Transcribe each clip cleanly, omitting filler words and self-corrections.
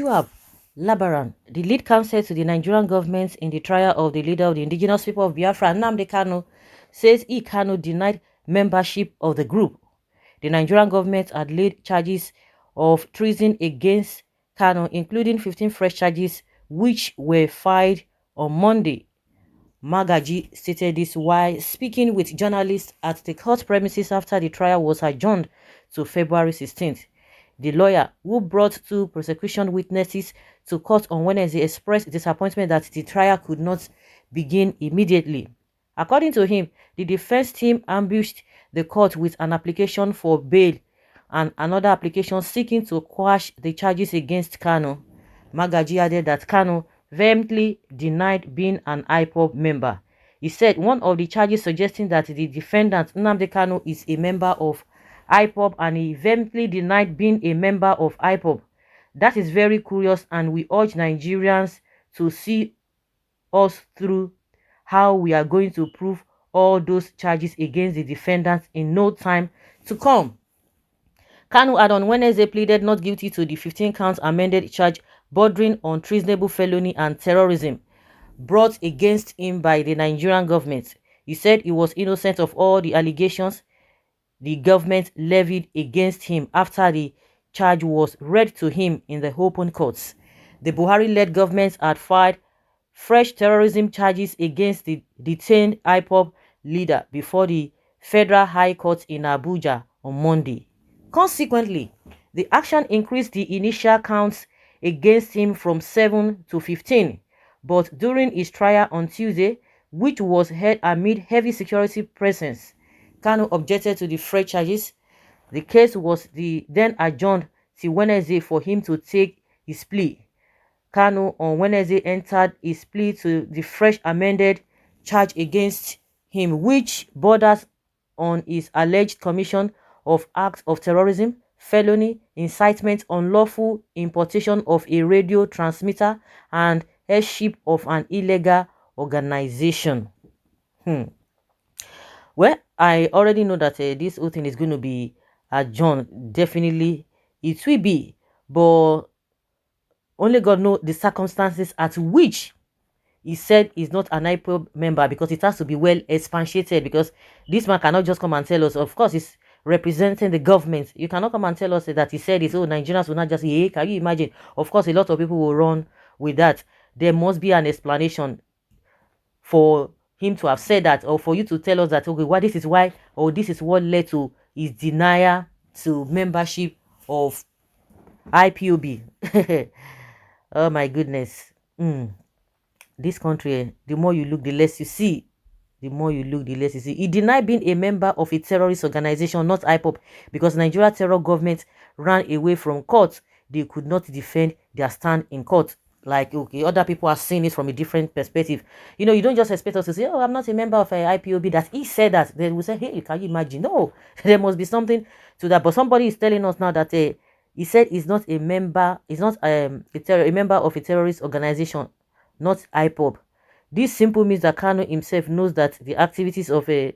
Shuab Labaran, the lead counsel to the Nigerian government in the trial of the leader of the indigenous people of Biafra, Nnamdi Kanu, says Kanu denied membership of the group. The Nigerian government had laid charges of treason against Kanu, including 15 fresh charges, which were filed on Monday. Magaji stated this while speaking with journalists at the court premises after the trial was adjourned to February 16th. The lawyer, who brought two prosecution witnesses to court on Wednesday, expressed disappointment that the trial could not begin immediately. According to him, the defense team ambushed the court with an application for bail and another application seeking to quash the charges against Kanu. Magaji added that Kanu vehemently denied being an Ipob member. He said one of the charges suggesting that the defendant, Nnamdi Kanu, is a member of Ipob, and he vehemently denied being a member of Ipob. That is very curious, and we urge Nigerians to see us through how we are going to prove all those charges against the defendants in no time to come. Kanu had on Wednesday pleaded not guilty to the 15 counts amended charge bordering on treasonable felony and terrorism brought against him by the Nigerian government. He said he was innocent of all the allegations the government levied against him after the charge was read to him in the open courts. The Buhari-led government had filed fresh terrorism charges against the detained Ipob leader before the Federal High Court in Abuja on Monday. Consequently, the action increased the initial counts against him from 7 to 15, but during his trial on Tuesday, which was held amid heavy security presence, Kanu objected to the fresh charges. The case was then adjourned till Wednesday for him to take his plea. Kanu on Wednesday entered his plea to the fresh amended charge against him, which borders on his alleged commission of acts of terrorism, felony, incitement, unlawful importation of a radio transmitter, and headship of an illegal organization. Well, I already know that this whole thing is going to be adjourned. Definitely, it will be, but only God knows the circumstances at which he said he's not an IPOB member, because it has to be well expatiated, because this man cannot just come and tell us. Of course, he's representing the government. You cannot come and tell us that he said it's, oh, Nigerians will not just, hey, can you imagine? Of course, a lot of people will run with that. There must be an explanation for him to have said that, or for you to tell us that, okay, well, this is why, or this is what led to his denial to membership of IPOB. Oh my goodness. This country, the more you look, the less you see. The more you look, the less you see. He denied being a member of a terrorist organization, not IPOB, because Nigeria terror government ran away from court. They could not defend their stand in court. Like, okay, other people are seeing it from a different perspective. You know, you don't just expect us to say, oh, I'm not a member of a IPOB. That he said that. They will say, hey, can you imagine? No, there must be something to that. But somebody is telling us now that he said he's not a member, he's not a member of a terrorist organization, not IPOB. This simply means that Kanu himself knows that the activities of a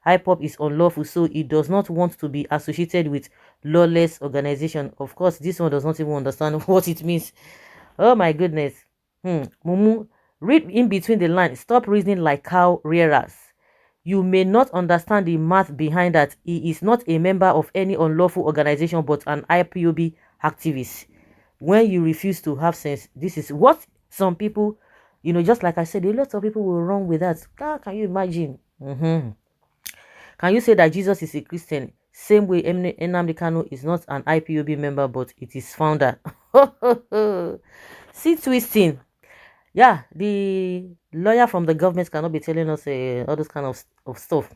IPOB is unlawful, so he does not want to be associated with lawless organization. Of course, this one does not even understand what it means. Oh my goodness. Mumu, read in between the lines. Stop reasoning like cow rearers. You may not understand the math behind that. He is not a member of any unlawful organization, but an IPOB activist. When you refuse to have sense, this is what some people, you know, just like I said, a lot of people will run with that. Can you imagine? Can you say that Jesus is a Christian? Same way Nnamdi Kanu is not an IPOB member, but it is founder. See twisting. Yeah, the lawyer from the government cannot be telling us all this kind of stuff.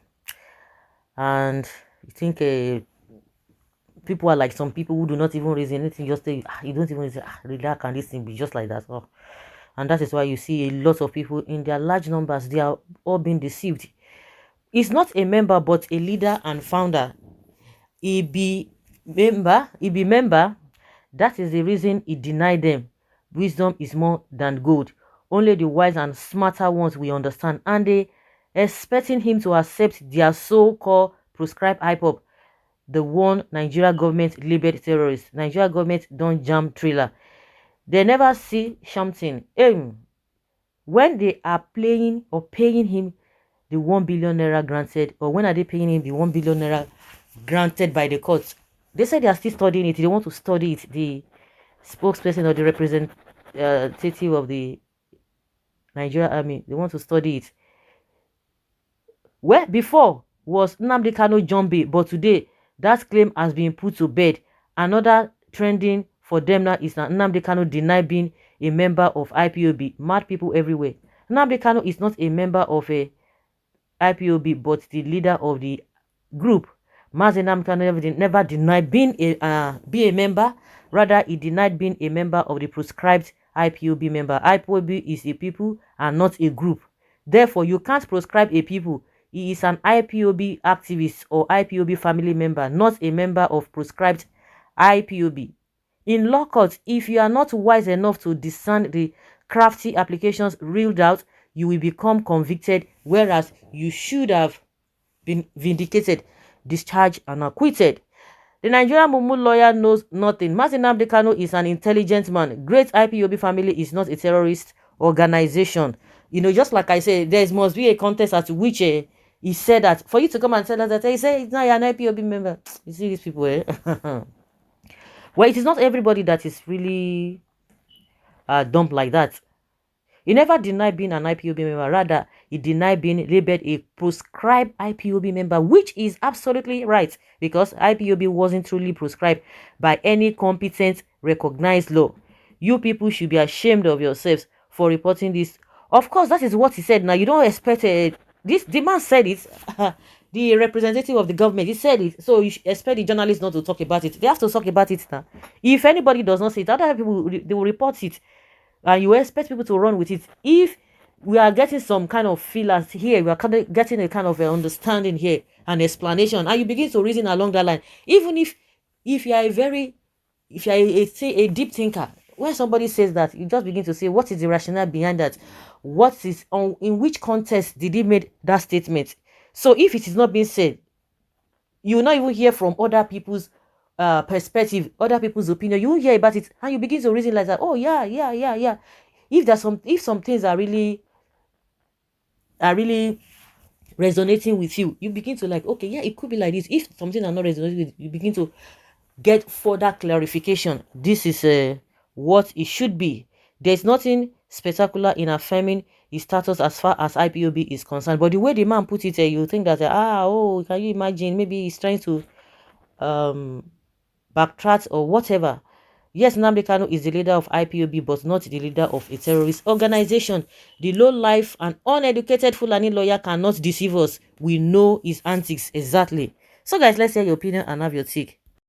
And I think people are like some people who do not even reason anything, just say, you don't even say, relax, can this thing be just like that? Oh. And that is why you see a lot of people in their large numbers, they are all being deceived. He's not a member, but a leader and founder. He be member. That is the reason he denied them. Wisdom is more than gold. Only the wise and smarter ones will understand. And they expecting him to accept their so-called prescribed IPOB, the one Nigeria government labeled terrorists. Nigeria government don't jam trailer. They never see something. When they are playing or paying him the 1 billion naira granted, or when are they paying him the 1 billion naira granted by the courts? They say they are still studying it. They want to study it. The spokesperson or the representative of the Nigeria Army, they want to study it. Where before was Nnamdi Kanu Jumbe, but today that claim has been put to bed. Another trending for them now is that Nnamdi Kanu denied being a member of IPOB. Mad people everywhere. Nnamdi Kanu is not a member of a IPOB, but the leader of the group. Mazi Nnamdi Kanu never denied being a member. Rather, he denied being a member of the proscribed IPOB member. IPOB is a people and not a group. Therefore, you can't proscribe a people. He is an IPOB activist or IPOB family member, not a member of proscribed IPOB. In law court, if you are not wise enough to discern the crafty applications reeled out, you will become convicted, whereas you should have been vindicated, discharged, and acquitted. The Nigerian Mumu lawyer knows nothing. Mazi Nnamdi Kanu is an intelligent man. Great IPOB family is not a terrorist organization. You know, just like I said, there must be a contest at which he said that for you to come and tell us that he said it's not an IPOB member. You see these people, eh? Well, it is not everybody that is really dumb like that. He never denied being an IPOB member. Rather, he denied being labeled a proscribed IPOB member, which is absolutely right because IPOB wasn't truly proscribed by any competent, recognized law. You people should be ashamed of yourselves for reporting this. Of course, that is what he said. Now, you don't expect this. The man said it. The representative of the government, he said it. So you should expect the journalists not to talk about it. They have to talk about it now. If anybody does not say it, other people, they will report it. And you expect people to run with it. If we are getting some kind of feelers here, we are getting a kind of understanding here, an explanation, and you begin to reason along that line. Even if you are a deep thinker, when somebody says that, you just begin to say, what is the rationale behind that? In which context did he make that statement? So if it is not being said, you will not even hear from other people's perspective, other people's opinion. You will hear about it and you begin to reason like that. Oh yeah. If some things are really resonating with you, you begin to like, okay, yeah, it could be like this. If something are not resonating with you, begin to get further clarification. This is what it should be. There's nothing spectacular in affirming his status as far as IPOB is concerned. But the way the man put it, you think that can you imagine? Maybe he's trying to backtrack or whatever. Yes, Nnamdi Kanu is the leader of IPOB, but not the leader of a terrorist organization. The low-life and uneducated Fulani lawyer cannot deceive us. We know his antics exactly. So guys, let's hear your opinion and have your take.